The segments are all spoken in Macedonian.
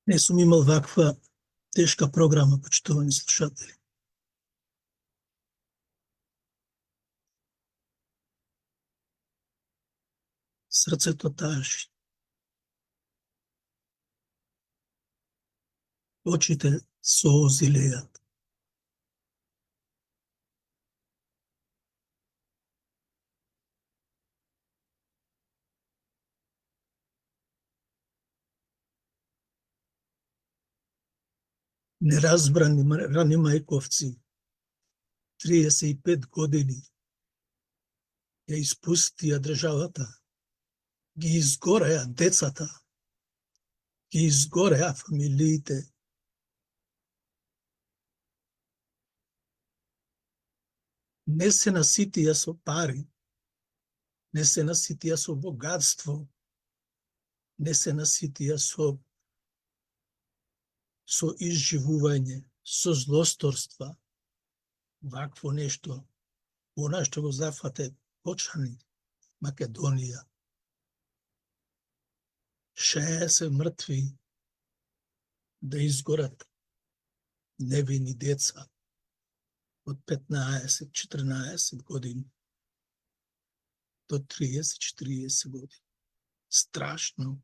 Не сум имал ваква тешка програма, почитувани слушатели. Срцето тажи. Очите солзи леат. Неразбрани рани мајковци, 35 години, ја испустија државата, ги изгореа децата, ги изгореа фамилиите. Не се наситија со пари, не се наситија со богатство, не се наситија со изживување, со злосторства, вакво нешто, она што го зафате Кочани, Македонија. 60 мртви да изгорат невини деца од 15-14 години до 30-40 години. Страшно,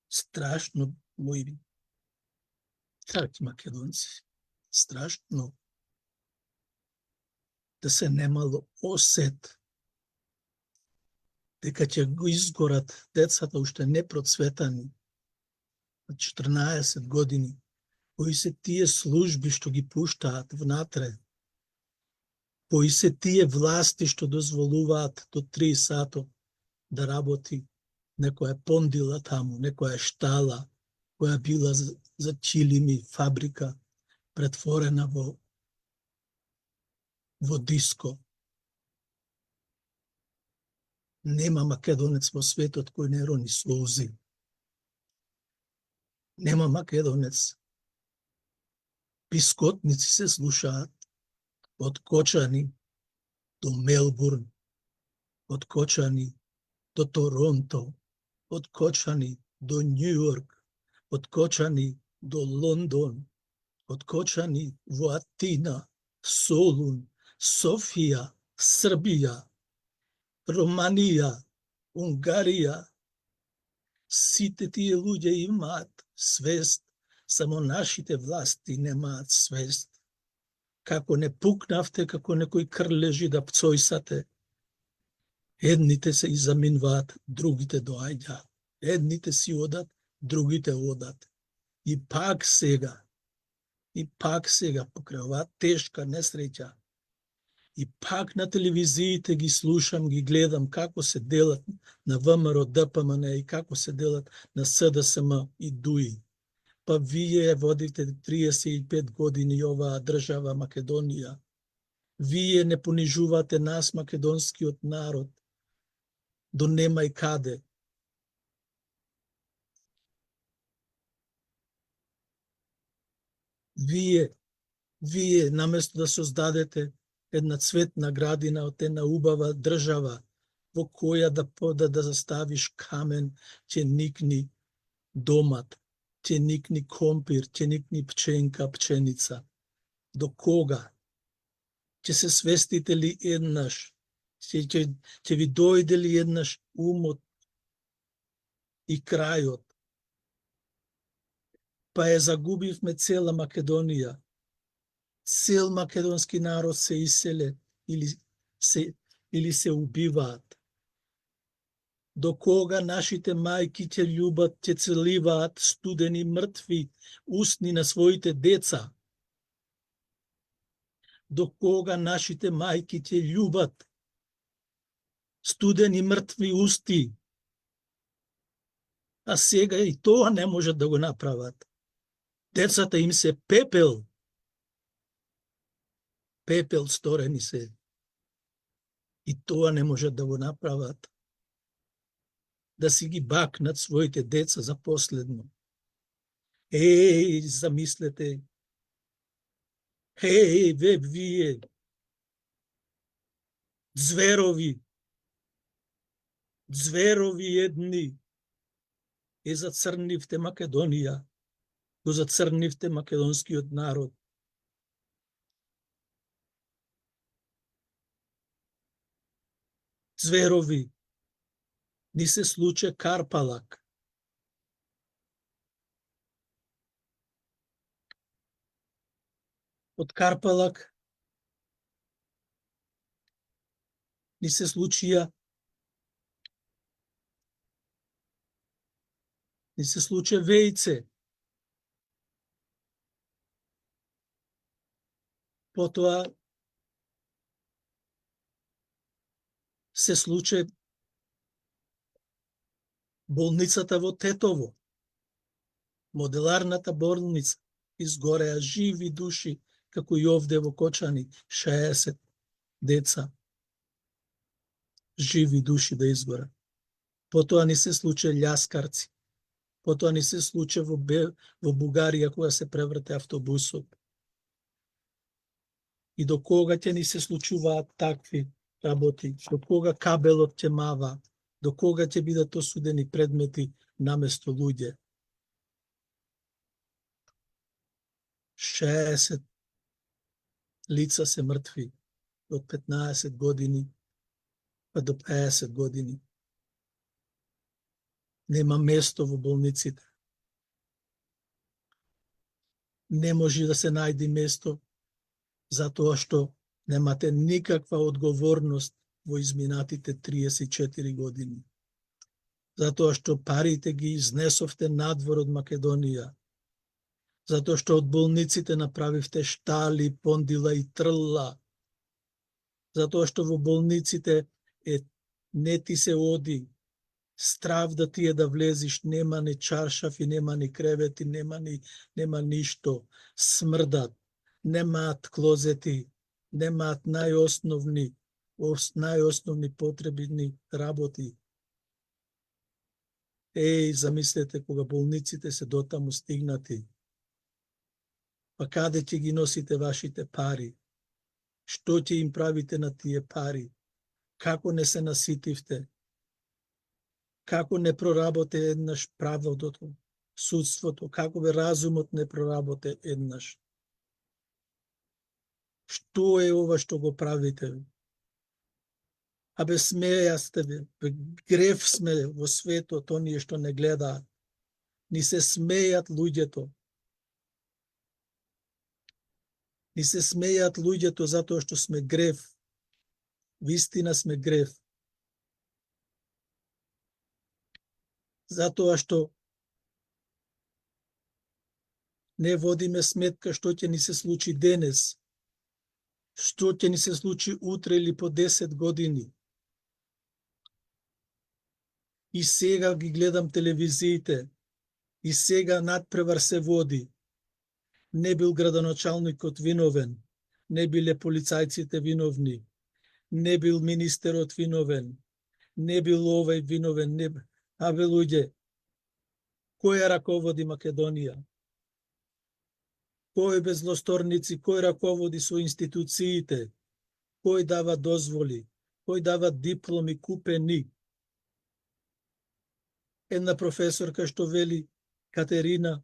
страшно, мои драги македонци, страшно да се немало осет дека ќе го изгорат децата уште непроцветани од 14 години, кои се тие служби што ги пуштаат внатре, кои се тие власти што дозволуваат до 3 сато да работи некоја пондила таму, некоја штала, која била за чилими фабрика, претворена во диско. Нема македонец во светот кој не рони слози. Нема македонец. Пискотници се слушаат од Кочани до Мелбурн, од Кочани до Торонто, од Кочани до Њујорк, од Кочани до Лондон, од Кочани во Атина, Солун, Софија, Србија, Романија, Унгарија. Сите тие луѓе имаат свест, само нашите власти немаат свест. Како не пукнавте, како некој крлежи да пцојсате, едните се изаминуваат, другите доаѓаат. Едните си одат, другите одат. И пак сега, покрај оваа тешка несреќа, и пак на телевизиите ги слушам, ги гледам како се делат на ВМРО, ДПМН и како се делат на СДСМ и ДУИ. Па вие водите 35 години оваа држава Македонија. Вие не понижувате нас, македонскиот народ, до нема и каде. Вие наместо да создадете една цветна градина од една убава држава во која да заставиш камен, ќе никни домат, ќе никни компир, ќе никни пченка, пченица. До кога? Ќе се свестите ли еднаш? Ќе ви дојде ли еднаш умот и крајот? Па ја загубивме цела Македонија. Цел македонски народ се иселе или се убиваат. До кога нашите мајки ќе љубат, ќе целиваат студени мртви устни на своите деца? До кога нашите мајки ќе љубат студени мртви усти? А сега и тоа не можат да го направат. Децата им се пепел. Пепел сторени се. И тоа не можат да го направат. Да си ги бакнат своите деца за последно. Замислете. Вие. Зверови едни. зацрнивте Македонија, го зацрнивте македонскиот народ. Зверови, ни се случе Карпалак. Од Карпалак ни се случи Вејце. Потоа се случи болницата во Тетово, моделарната болница, изгореа живи души, како и овде во Кочани, 60 деца. Живи души да изгора. Потоа ни се случи Љаскарци. Потоа ни се случи во Бугарија, кога се преврте автобусот. И до кога ќе ни се случуваат такви работи? До кога кабелот ќе мава? До кога ќе бидат осудени предмети наместо луѓе? 60 лица се мртви од 15 години па до 50 години. Нема место во болниците. Не може да се најде место, затоа што немате никаква одговорност во изминатите 34 години. Затоа што парите ги изнесовте надвор од Македонија. Затоа што од болниците направивте штали, пондила и трла. Затоа што во болниците не ти се оди, страв да ти е да влезиш, нема ни чаршаф и нема ни кревети, нема ништо, смрдат, немаат клозети, немаат најосновни потребни работи. Замислете кога болниците се дотаму стигнати. Па каде ќе ги носите вашите пари? Што ќе им правите на тие пари? Како не се наситивте? Како не проработе еднаш правдото, судството? Како бе разумот не проработе еднаш? Што е ова што го правите? Абе смеја сте, грев сме во светот, оние што не гледаат. Ни се смејат луѓето. Ни се смејат луѓето затоа што сме грев. Вистина сме грев. Затоа што не водиме сметка што ќе ни се случи денес, што ќе ни се случи утре или по 10 години. И сега ги гледам телевизиите, и сега надпревар се води. Не бил градоначалникот виновен, не биле полицајците виновни, не бил министерот виновен, не бил овој виновен, не... Абе луѓе, кој ја раководи Македонија? Кој без злосторници, кој раководи со институциите? Кој дава дозволи? Кој дава дипломи купени? Една професорка што вели, Катерина,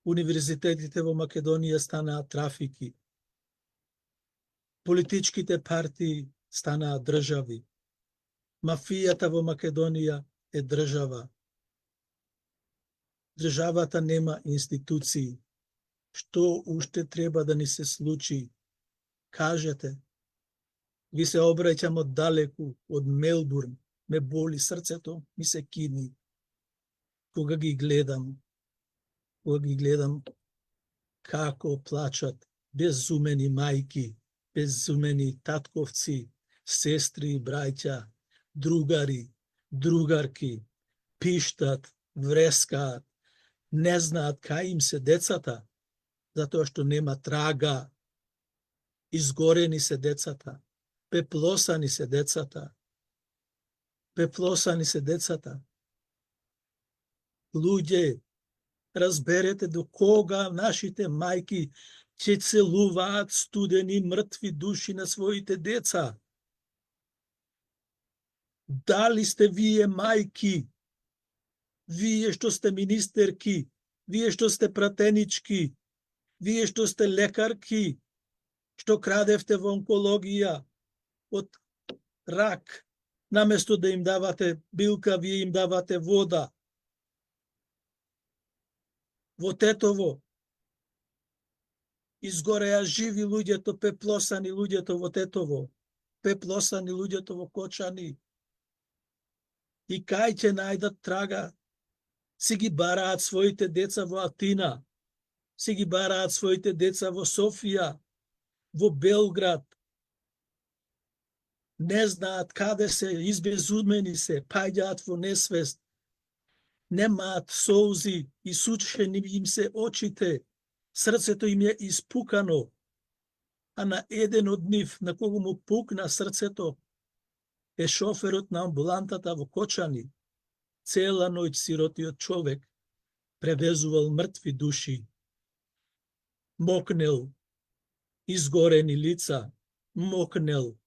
универзитетите во Македонија станаа трафики. Политичките партии станаа држави. Мафијата во Македонија е држава. Државата нема институции. Што уште треба да ни се случи? Кажете. Ви се обраќам од далеку, од Мелбурн. Ме боли срцето, ми се кини. Кога ги гледам како плачат безумени мајки, безумени татковци, сестри и браќа, другари, другарки, пиштат, врескаат, не знаат кај им се децата, затоа што нема трага. Изгорени се децата, пеплосани се децата. Пеплосани се децата. Луѓе, разберете до кога нашите мајки ќе целуваат студени мртви души на своите деца. Дали сте вие мајки вие што сте министерки, вие што сте пратенички, вие што сте лекарки, што крадевте во онкологија од рак, наместо да им давате билка, вие им давате вода. Во Тетово изгореа живи луѓето, пеплосани луѓето во Тетово, пеплосани луѓето во Кочани. И кај ќе најдат трага? Си ги бараат своите деца во Атина, си ги бараат своите деца во Софија, во Белград. Не знаат каде се, избезумени се, паѓаат во несвест. Немаат солзи, исучени им се очите, срцето им е испукано. А на еден од нив, на кого му пукна срцето, е шоферот на амбулантата во Кочани. Цела ноќ сиротиот човек превезувал мртви души, мокнел, изгорени лица, мокнел.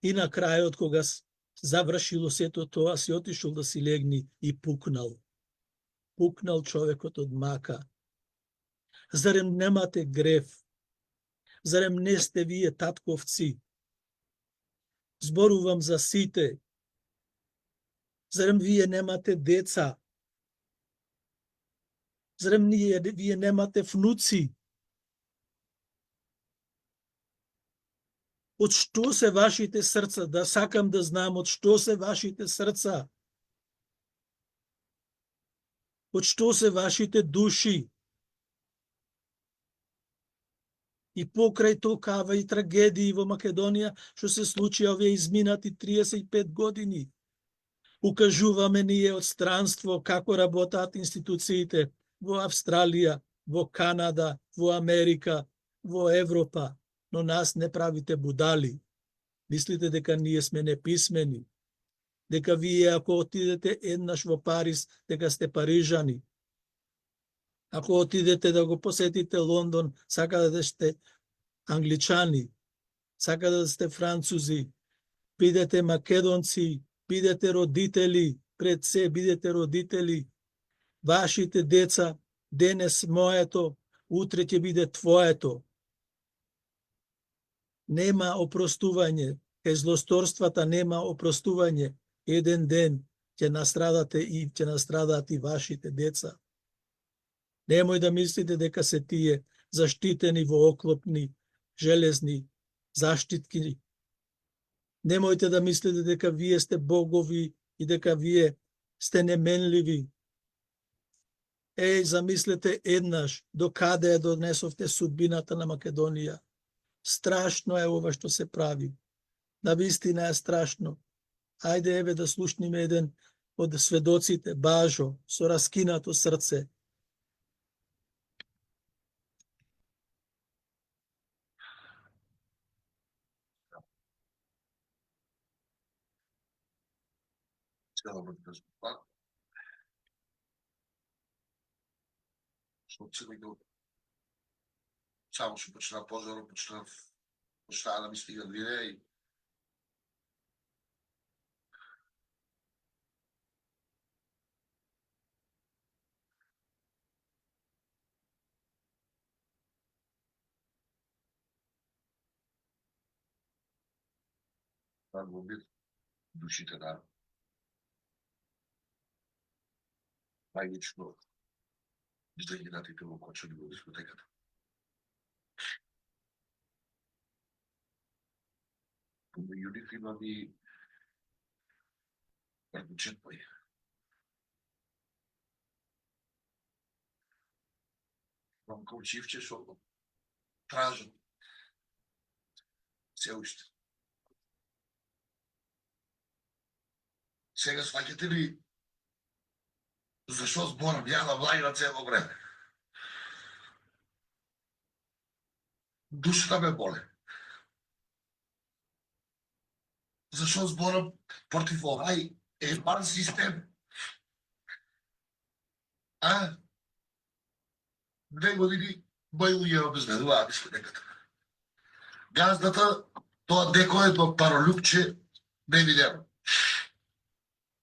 И на крајот, кога завршило сето тоа, си отишол да си легни и пукнал. Пукнал човекот од мака. Зарем немате грев? Зарем не сте вие татковци? Зборувам за сите. Зарем вие немате деца? Зарем вие немате внуци? Од што се вашите срца? Да сакам да знам од што се вашите срца? Од што се вашите души? И покрај токава и трагедии во Македонија, што се случија овие изминати 35 години, укажуваме ние од странство како работат институциите во Австралија, во Канада, во Америка, во Европа, но нас не правите будали. Мислите дека ние сме неписмени, дека вие ако отидете еднаш во Париз, дека сте парижани. Ако отидете да го посетите Лондон, сака да сте англичани, сака да сте французи, бидете македонци, бидете родители, пред се бидете родители. Вашите деца, денес моето, утре ќе биде твоето. Нема опростување, кај злосторствата нема опростување. Еден ден ќе настрадате и ќе настрадаат и вашите деца. Немој да мислите дека се тие заштитени во оклопни, железни заштитки. Немојте да мислите дека вие сте богови и дека вие сте неменливи. Замислете еднаш до каде ја донесовте судбината на Македонија. Страшно е ова што се прави. Навистина е страшно. Ајде еве да слушниме еден од сведоците, Бажо, со раскинато срце. Само што почна пожарот, почнаа да ми стигат видеа и го бит душите на најлично излегнатите во Кочани во дискотеката. Помеѓу нив има и Ардучетој. Имам комшивче што тражат се уште. Сега сваќате ли зашо зборам ја на влајна цело време? Душата ме боле. Зашо зборам против овај ебан систем? 2 години мој луѓе обезбедуваат дискотеката. Газдата, тоа декоето паролюкче не видено.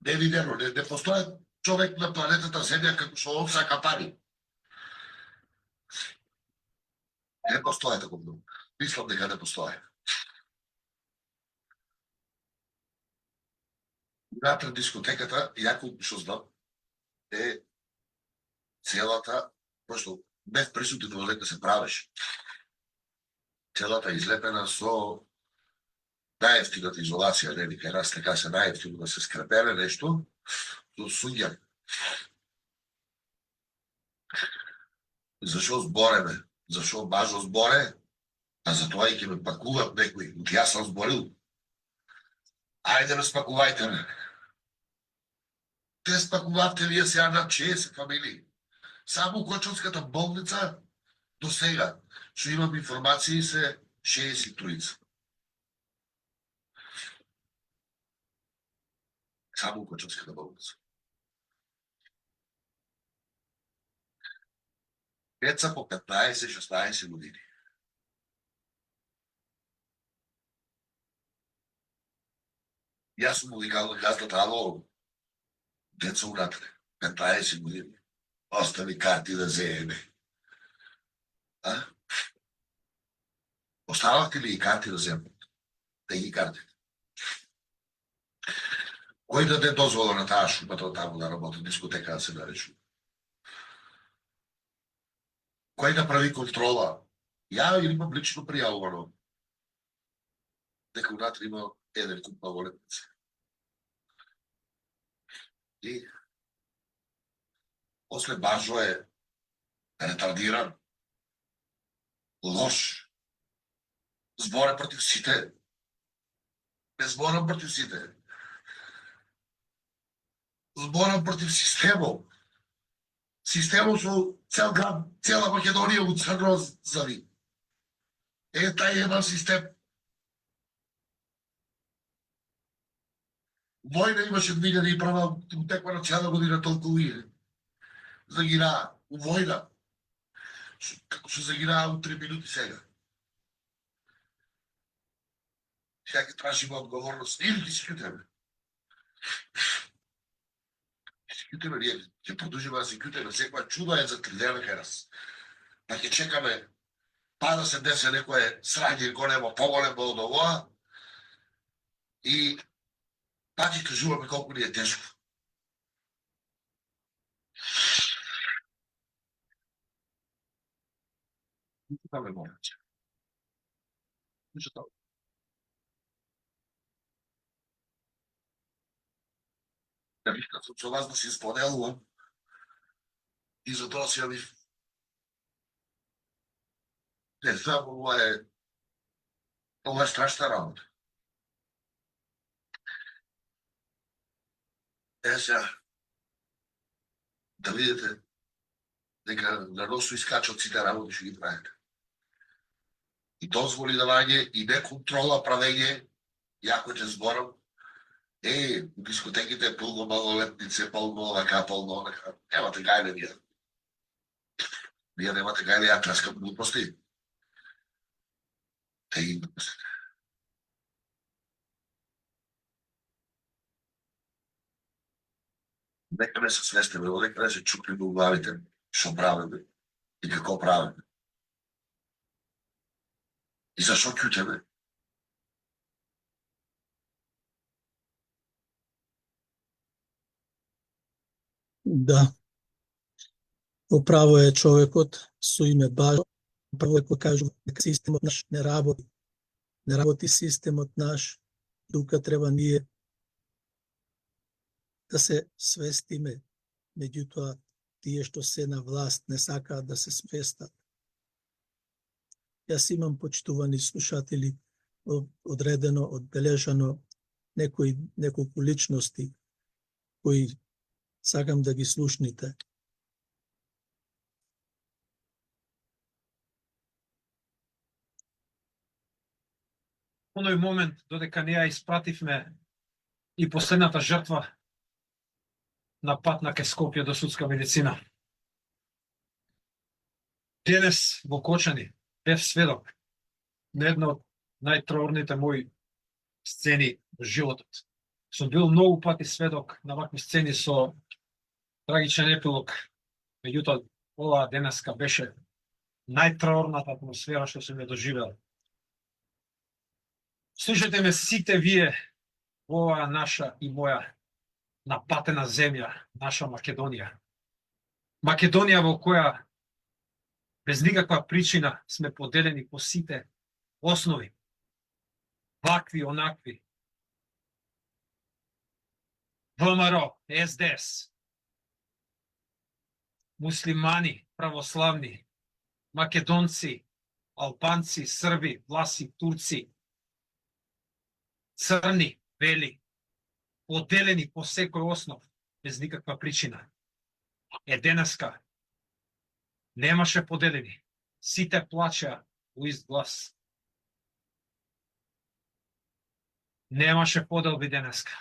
Не видено, не постојат човек на планетата Земја како што он сака пари. Не постои таков друг. Мислам дека не постои. Внатре дискотеката, јако што знам, е целата, пошто бев присутен во дека се правеше. Целата излепена со најефтината изолација, не вика, раз така се најефтино да се скрепеле нешто, со суѓа. Зашо збореме? Зашо бажо зборе? А за тоа и ќе ме пакуват некои. Јас сам зборил. Ајде ме спакувајте ме. Те спакувавте вие сега на 60 фамилии. Само Кочанската болница до сега, што имам информации, се 63. Само Кочанската болница. Деца по 15-16 години. Јас сум му викал на газдата, ало, деца унатре, 15 години. Остави карти да земе. А? Остававте ли и карти да земат? Да ги карти. Кој даде дозвола на таа шупата таму да работи, дискотека да се наречува? Кој да прави контрола? Ја имам лично пријавувано дека унатре има еден куп малолетници. И после бажо е ретардиран, лош, зборе против сите. Не зборам против сите. Зборам против системот. Системот со цел град, цела Македонија у црно зави. Е, тај еден систем. Војна имаше 2001 у текма на цела година толку луѓе. Загинаа у војна. Како се загинаа у 3 минути сега. Сега ќе тражиме одговорност. Или ќе се кјутеме. Кјутеме, ние ќе продолжиме да се кјутеме. Секоја чудо е за 3 дена кај нас. Па ќе чекаме па да се десе некое срање големо, поголемо од овоа и па ќе кажуваме колку ни е тешко. Каме мојаче. Ништо тоа. Да викам со вас да се споделувам и за тоа си јавив. Не знам, ова е страшна работа. Сега, да видите дека на носу искачат сите работи што ги правите. И дозволи давање, и не контрола правење, јако ќе зборам, у дискотеките е полно малолетници, полно овака, полно онака. Немате гајле вие. Вие немате гајле, ја траскам глупости. Те ги глупостите. Нека не се свестиме, нека не се чупиме у главите, што правиме и како правиме. И зашо кјутеме? Да. Управо е човекот со име Бажо. Управо е кој кажува дека системот наш не работи. Не работи системот наш, тука треба ние да се свестиме. Меѓутоа, тие што се на власт не сакаат да се свестат. Јас имам, почитувани слушатели, одредено, одбележано неколку личности кои сакам да ги слушните. Оној момент додека не ја испративме и последната жртва на пат на ке Скопје до судска медицина. Денес во Кочани бев сведок на една од најтраурните мои сцени во животот. Сум бил многу пати сведок на вакви сцени со Трагичен епилог. Меѓутоа, оваа денеска беше најтраорната атмосфера што сум ја доживел. Слушате ме сите вие во оваа наша и моја напатена земја, наша Македонија. Македонија во која без никаква причина сме поделени по сите основи. Вакви, онакви. ВМРО, СДС, муслимани, православни, македонци, албанци, срби, власи, турци, црни, бели, поделени по секој основ, без никаква причина. Денеска немаше поделени. Сите плачеа во ист глас. Немаше поделби денеска.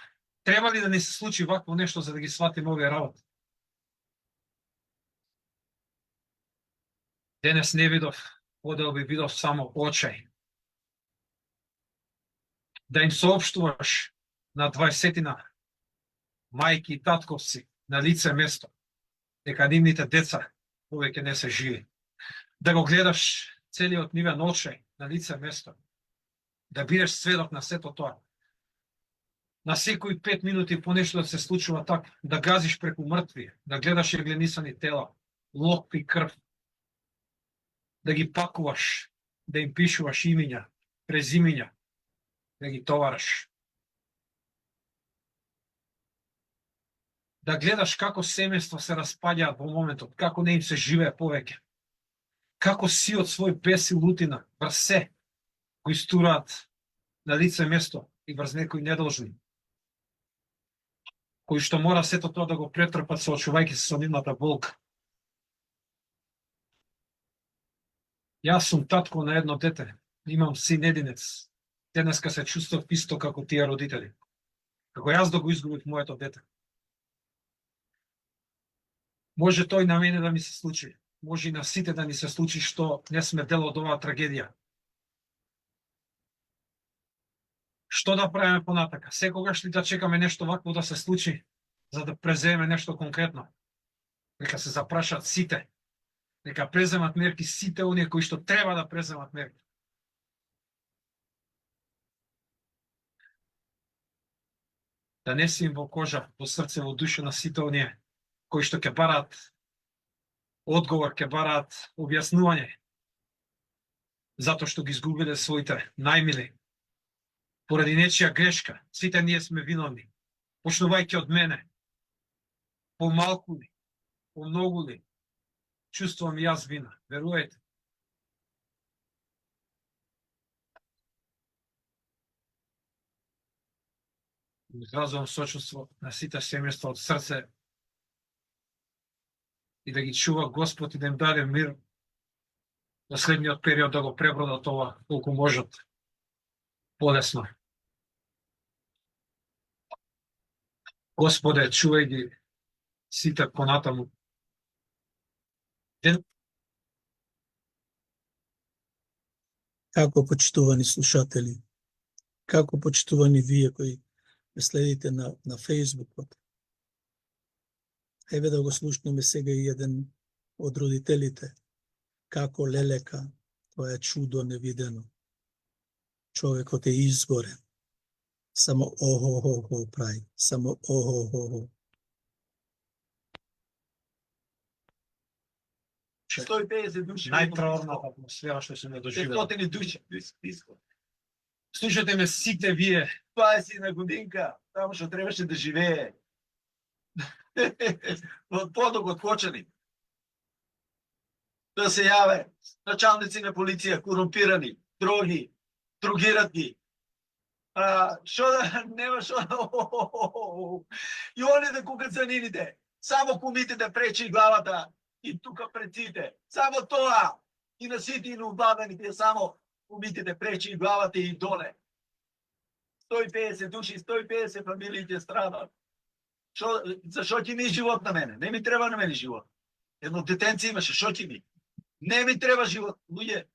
Треба ли да ни се случи вакво нешто за да ги сватиме овие работи? Денес не видов поделби, видов само очај. Да им соопштуваш на 20-тина мајки и татковци на лице место дека нивните деца повеќе не се живи. Да го гледаш целиот нивен очај на лице место. Да бидеш сведок на сето тоа. На секои 5 минути по нешто да се случува така, да газиш преку мртви, да гледаш јагленисани тела, локви крв, да ги пакуваш, да им пишуваш имиња, презимиња, да ги товараш. Да гледаш како семејства се распаѓаат во моментот, како не им се живее повеќе. Како сиот свој бес и лутина врз се го истураат на лице место и врз некои недолжни, кои што мора сето тоа да го претрпат соочувајќи се со нивната болка. Јас сум татко на едно дете, имам син единец. Денеска се чувствав исто како тие родители. Како јас да го изгубив моето дете. Може тој на мене да ми се случи, може и на сите да ни се случи што не сме дел од оваа трагедија. Што да правиме понатака? Секогаш ли да чекаме нешто вакво да се случи, за да преземе нешто конкретно? Нека се запрашат сите. Нека преземат мерки сите оние кои што треба да преземат мерки. Да не си им во кожа, во срце, во душа на сите оние кои што ќе бараат одговор, ќе бараат објаснување затоа што ги изгубиле своите најмили. Поради нечија грешка, сите ние сме виновни. Почнувајќи од мене, по малку ли, по многу ли, чувствувам и јас вина. Верувајте. Изразувам сочувство на сите семејства од срце и да ги чува Господ и да им даде мир во следниот период да го пребродат ова колку можат полесно. Господе, чувај ги сите понатаму. Како почитувани слушатели, како почитувани вие кои ме следите на Фејсбукот. Еве да го слушнеме сега и еден од родителите, како лелека, тоа е чудо невидено. Човекот е изгорен. Само охо-хо-хо прави, само охо-хо-хо. 150 души. Најтраорната атмосфера што сум ја доживел. 500 души. Слушате ме сите вие. 20 годинка, таму што требаше да живее. Во подок од Кочани. Да се јаве началници на полиција, корумпирани, дроги, другират ги. Шо да нема шо и они да кукат за нините. Само кумите да пречи главата и тука пред сите. Само тоа. И на сите и на убавените, само кумите да пречи главата и доле. 150 души, 150 фамилиите страдат. Зашо ти ми живот на мене? Не ми треба на мене живот. Едно детенце имаше, шо ти ми? Не ми треба живот, луѓе.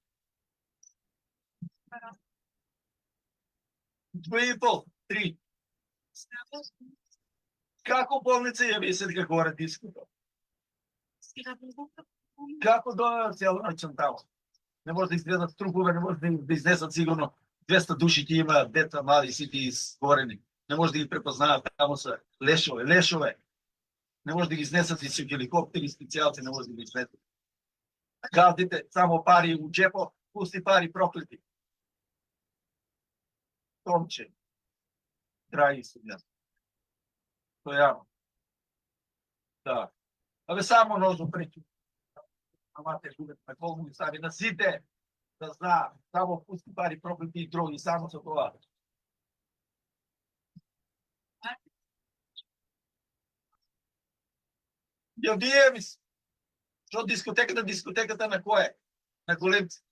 2,5, 3. Како болница ја висет како горе диското? Како донадат цела ноќ таму? Не може да изгледат трупове, не може да изнесат сигурно 200 души ќе има деца, млади, сите изгорени. Не може да ги препознаат, таму се лешове. Не може да ги изнесат и со хеликоптери, специјалци, не може да ги изнесат. Газдите, само пари у джепо, пусти пари проклети. Томче, драги студенти. Тоа јаво. Да. Абе само нозу преќу. Амате губет на колму и стави на сите, да зна, само пусти пари проклети и дроги, само со тоа. Ја вие ми што дискотеката на кое? На големци.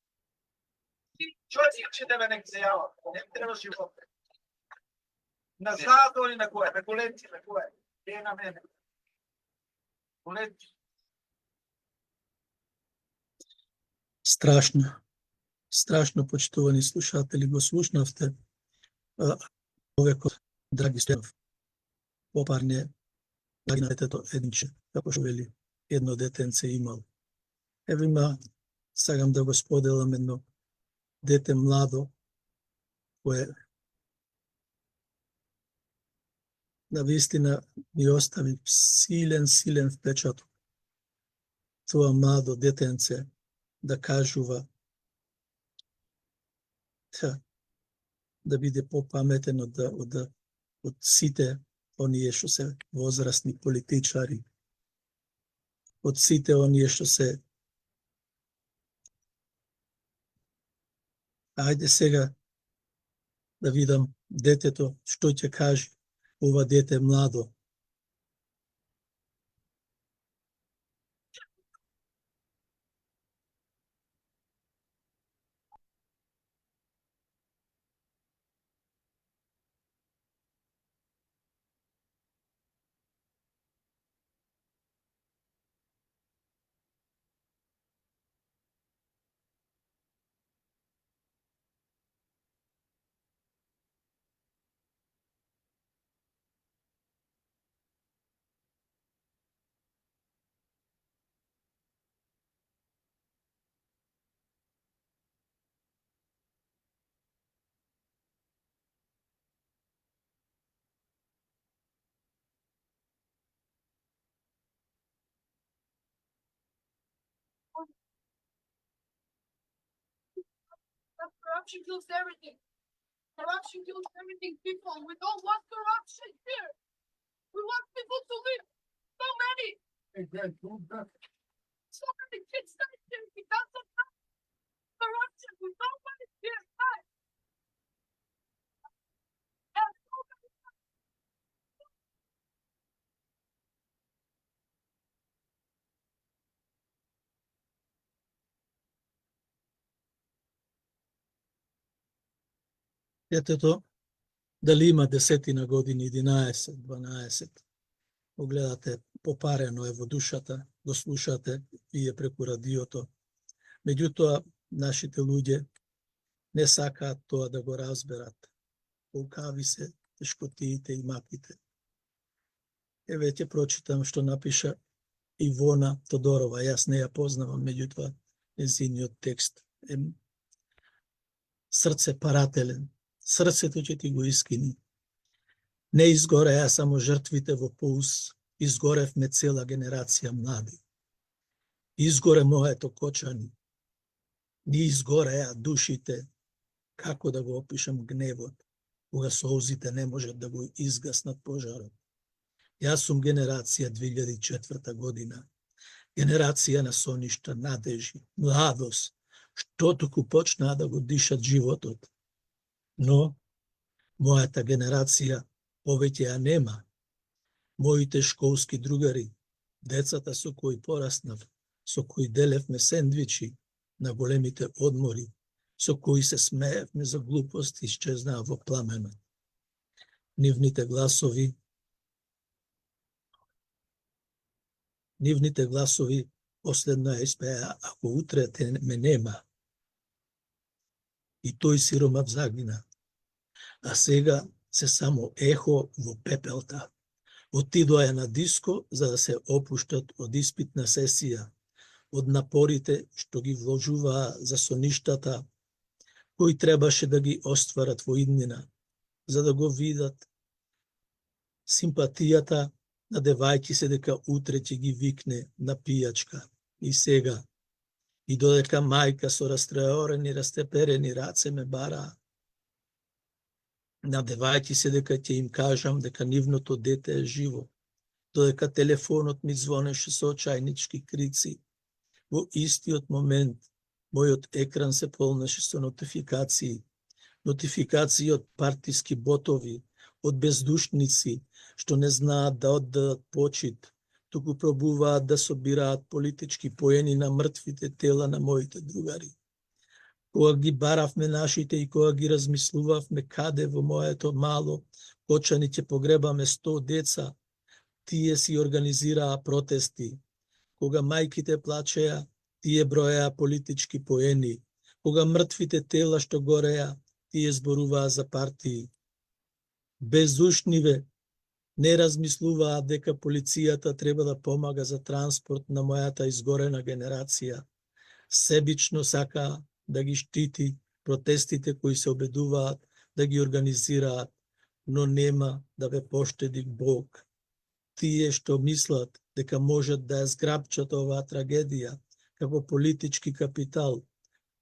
Што си тебе нека се јава? Не требаше воопшто. На садо или на кое? На големци, на кое? Е на мене. Големци. Страшно почитувани слушатели, го слушнавте човекот Драги Стојанов. Попарне на детето едниче, како што вели, едно детенце имал. Еве има, сакам да го споделам едно дете младо, кое навистина ми остави силен впечаток. Тоа младо детенце да кажува, да биде попаметен од сите оние што се возрастни политичари, од сите оние што се. Ајде сега да видам детето што ќе каже. Ова дете младо. Corruption kills everything. Corruption kills everything, people. We don't want corruption here. We want people to live. So many kids die here because of corruption. We don't want it here. And so many Детето, дали има 10 години, 11, 12, го гледате попарено е во душата, го слушате вие преку радиото. Меѓутоа, нашите луѓе не сакаат тоа да го разберат. Полкави се тешкотиите и маките. Еве ќе прочитам што напиша Ивона Тодорова. Јас не ја познавам, меѓутоа незиниот текст е срце парателен. Срцето ќе ти го искини. Не изгореа само жртвите во Пулс, изгоревме цела генерација млади. Изгоре моето кочани. Ни изгореа душите, како да го опишам гневот, кога солзите не можат да го изгаснат пожарот. Јас сум генерација 2004 година, генерација на соништа, надежи, младост, што туку почнаа да го дишат животот. Но, мојата генерација повеќе ја нема. Моите школски другари, децата со кои пораснав, со кои делевме сендвичи на големите одмори, со кои се смеевме за глупости, исчезнаа во пламенот. Нивните гласови последно ја испеа, ако утре те ме нема. И тој сиромав загина. А сега се само ехо во пепелта. Отидоа на диско за да се опуштат од испитна сесија, од напорите што ги вложуваа за соништата, кои требаше да ги остварат во иднина, за да го видат симпатијата, надевајќи се дека утре ќе ги викне на пијачка. И сега, и додека мајка со растреорени, растеперени раце ме бараа, надевајќи се дека ќе им кажам дека нивното дете е живо, додека телефонот ми звонеше со очајнички крици, во истиот момент мојот екран се полнеше со нотификации од партиски ботови, од бездушници, што не знаат да оддадат почит, туку пробуваат да собираат политички поени на мртвите тела на моите другари. Кога ги баравме нашите и кога ги размислувавме каде во моето мало Кочани ќе погребаме 100 деца, тие си организираа протести. Кога мајките плачеа, тие броеа политички поени. Кога мртвите тела што гореа, тие зборуваа за партии. Безушниве не размислуваа дека полицијата треба да помага за транспорт на мојата изгорена генерација. Себично сакаа да ги штити протестите кои се обедуваат да ги организираат, но нема да ве поштеди Бог. Тие што мислат дека можат да ја зграбчат оваа трагедија како политички капитал,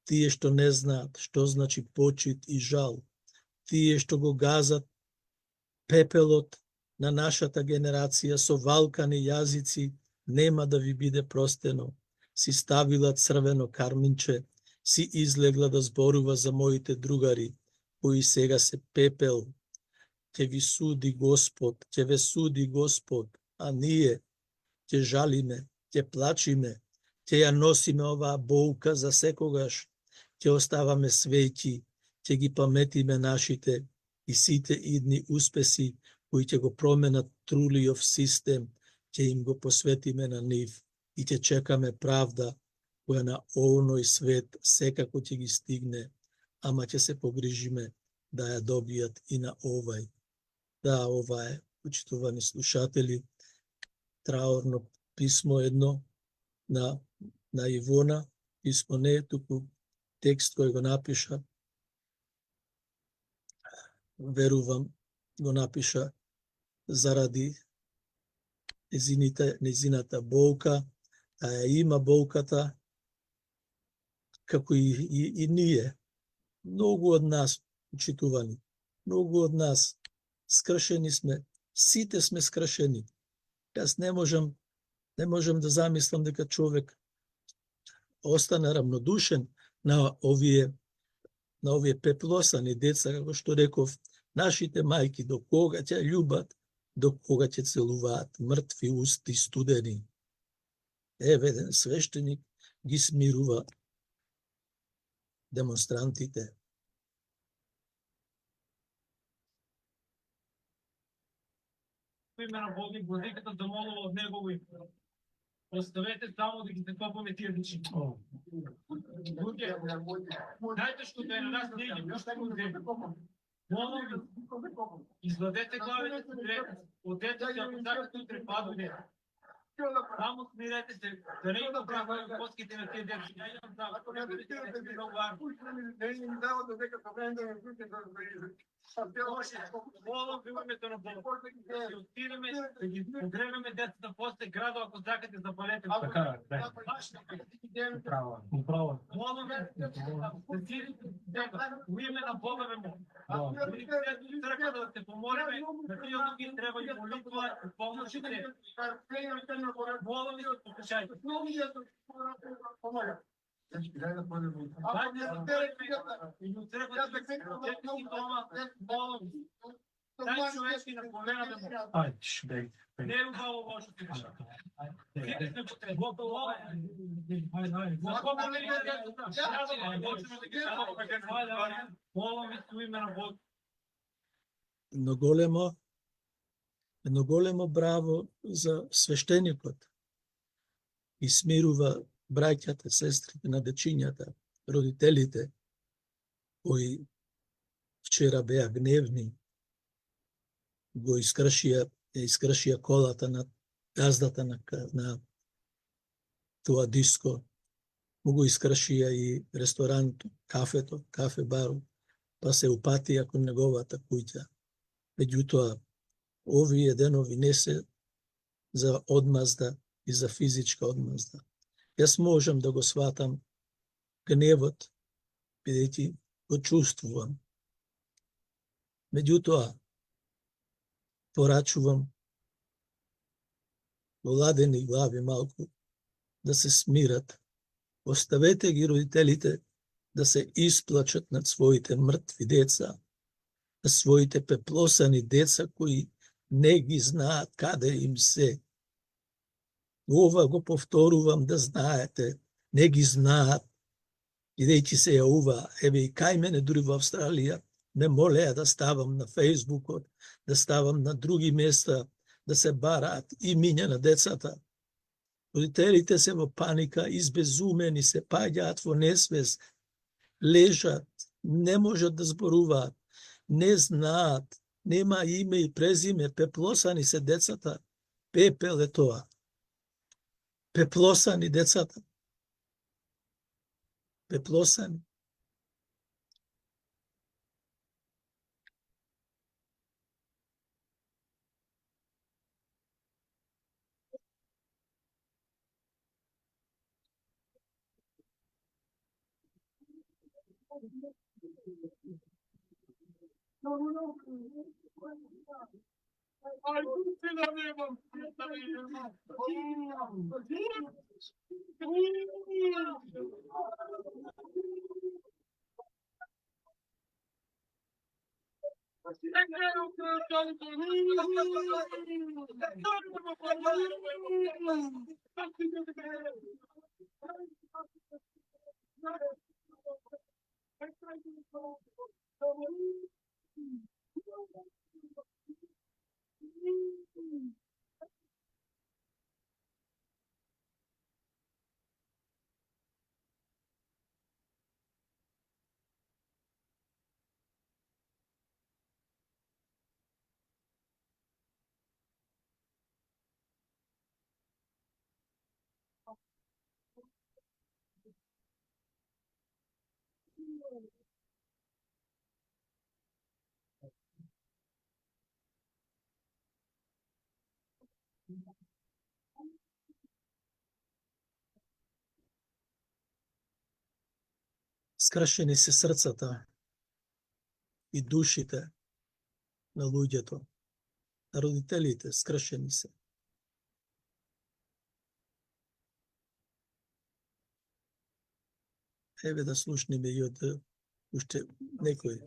тие што не знаат што значи почит и жал, тие што го газат пепелот на нашата генерација со валкани јазици, нема да ви биде простено. Си ставила црвено карминче, си излегла да зборува за моите другари, кои сега се пепел. Ќе ви суди Господ, ќе ве суди Господ, а ние ќе жалиме, ќе плачиме, ќе ја носиме оваа болка за секогаш, ќе оставаме свеќи, ќе ги паметиме нашите и сите идни успеси кои ќе го променат трулиов систем, ќе им го посветиме на нив и ќе чекаме правда која на овној свет секако ќе ги стигне, ама ќе се погрижиме да ја добијат и на овај. Да, ова е, почитувани слушатели, траурно писмо едно на Ивона, писмо не е туку текст кој го напиша, верувам, го напиша заради незината болка, а ја има болката, како и ние. Многу од нас, почитувани, многу од нас, скршени сме, сите сме скршени. Јас не можам да замислам дека човек остане равнодушен на овие пеплосани деца, како што реков, нашите мајки до кога ќе љубат, до кога ќе целуваат, мртви усти студени. Еве еден свештеник ги смирува демонстрантите. Име на Бог и владиката да молува од негово име. Оставете само да ги се копаме тие лични. Луѓе, знаете што да е на нас не ги пуштамо земја. Молам ви, изгладете главите си, одете се ако сакате утре падуне. Само смирете се, да не има правоја коските на тие деца. Ја имам право, ако не бъдете много важно. Молам ви името на Бог. Ќе отидеме да ги погребеме децата после градо, ако сакате запалете. Така, да. Управо. Молам ви да сидите во име на Бога ве молам. Црква да се помолиме, на тие луѓе треба и молитва и помош и треба. Молам ви се покажајте. Едно големо браво за свештеникот. И смирува браќата, сестрите на дечињата, родителите, кои вчера беа гневни, го искршија ја искршија колата на газдата на тоа диско, му го искршија и ресторанто, кафето, кафе баро, па се упатија кон неговата куќа. Меѓутоа, овие денови не се за одмазда и за физичка одмазда. Јас можам да го сватам гневот, бидејќи го чувствувам. Меѓутоа, порачувам владени глави малку да се смират. Оставете ги родителите да се исплачат над своите мртви деца, на своите пеплосани деца кои не ги знаат каде им се. Ова го повторувам да знаете, не ги знаат, бидејќи се јавува, еве и кај мене дури во Австралија, не молеа да ставам на Фејсбукот, да ставам на други места, да се бараат имиња на децата. Родителите се во паника, избезумени се, паѓаат во несвест, лежат, не можат да зборуваат, не знаат, нема име и презиме, пеплосани се децата. Пепел е тоа. Пеплосани децата. Пеплосани. Скршени се срцата и душите на луѓето, на родителите, скршени се. Еве да слушнеме и од уште некој.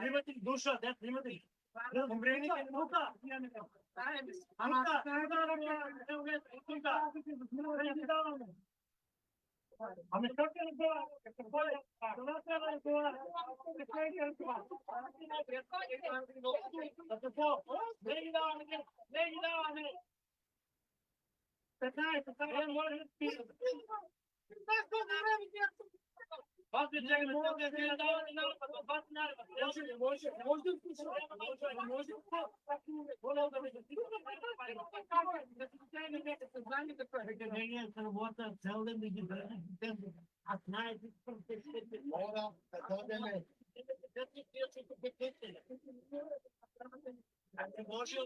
Имате ли душа, дет, имате ли? Умрените, нука! Ами как е това? Това трябва да това. Не ги даваме, не ги даваме. Така е, може да спи. Вас не чакаме, не ги даваме, вас не може да спиш. Може да ме запишеш. Съзнание се работа цел ден да ги дадем. А знаете, мора да дадем. Може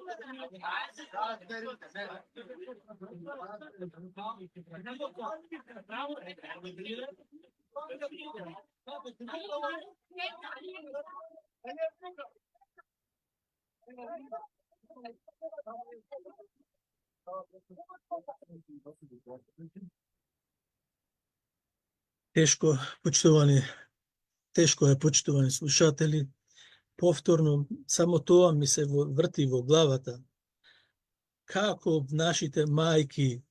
Тешко е, почитувани слушатели. Повторно, само тоа ми се врти во главата. Како нашите мајки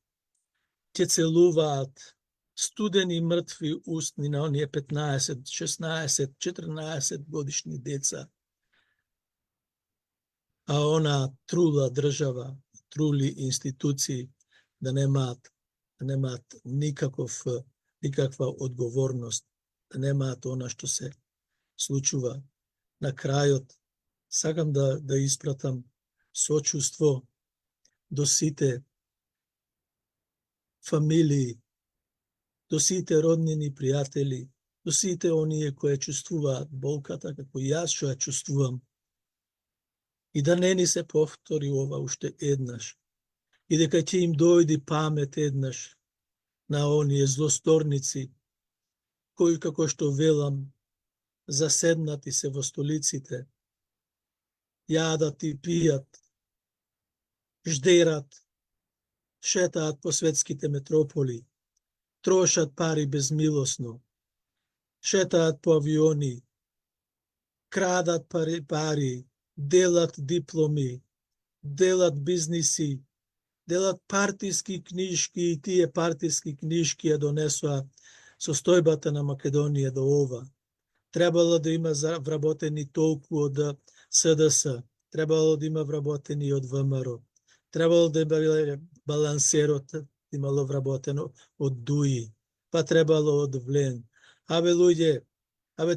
ќе целуваат студени мртви устни на оние 15, 16, 14 годишни деца. а она трула држава, трули институции да немаат никаква одговорност, да немаат она што се случува. На крајот сакам да испратам сочувство до сите фамилии, до сите роднини, пријатели, до сите оние кои чувствуваат болката како јас што ја чувствувам. И да не ни се повтори ова уште еднаш. И дека ќе им дојди памет еднаш на оние злосторници кои, како што велам, заседнати се во столиците, јадат и пијат, ждерат, шетаат по светските метрополи, трошат пари безмилосно, шетаат по авиони, крадат пари, делат дипломи, делат бизниси, делат партиски книжки и тие партиски книжки ја донесоа состојбата на Македонија до ова. Требало да има вработени толку од СДС, требало да има вработени од ВМРО, требало да има балансерот, имало вработено од ДУИ, па требало од ВЛЕН. Абе луѓе,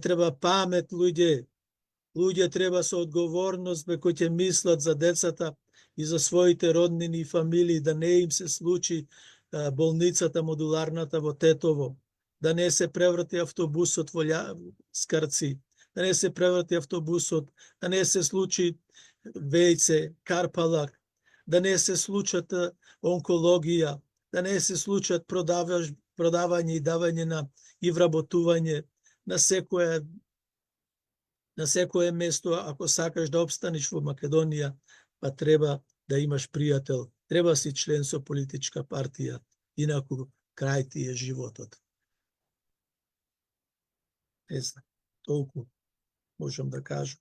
треба памет луѓе, луѓе треба со одговорност кои ќе мислат за децата и за своите роднини и фамилии, да не им се случи болницата модуларната во Тетово, да не се преврати автобусот во Скрци, да не се преврати автобусот, да не се случи Вејце, Карпалак, да не се случат онкологија, да не се случат продавање и давање и вработување на секое место. Ако сакаш да обстанеш во Македонија, па треба да имаш пријател, треба си член со политичка партија, инаку крај ти е животот. Не знам, толку можам да кажам.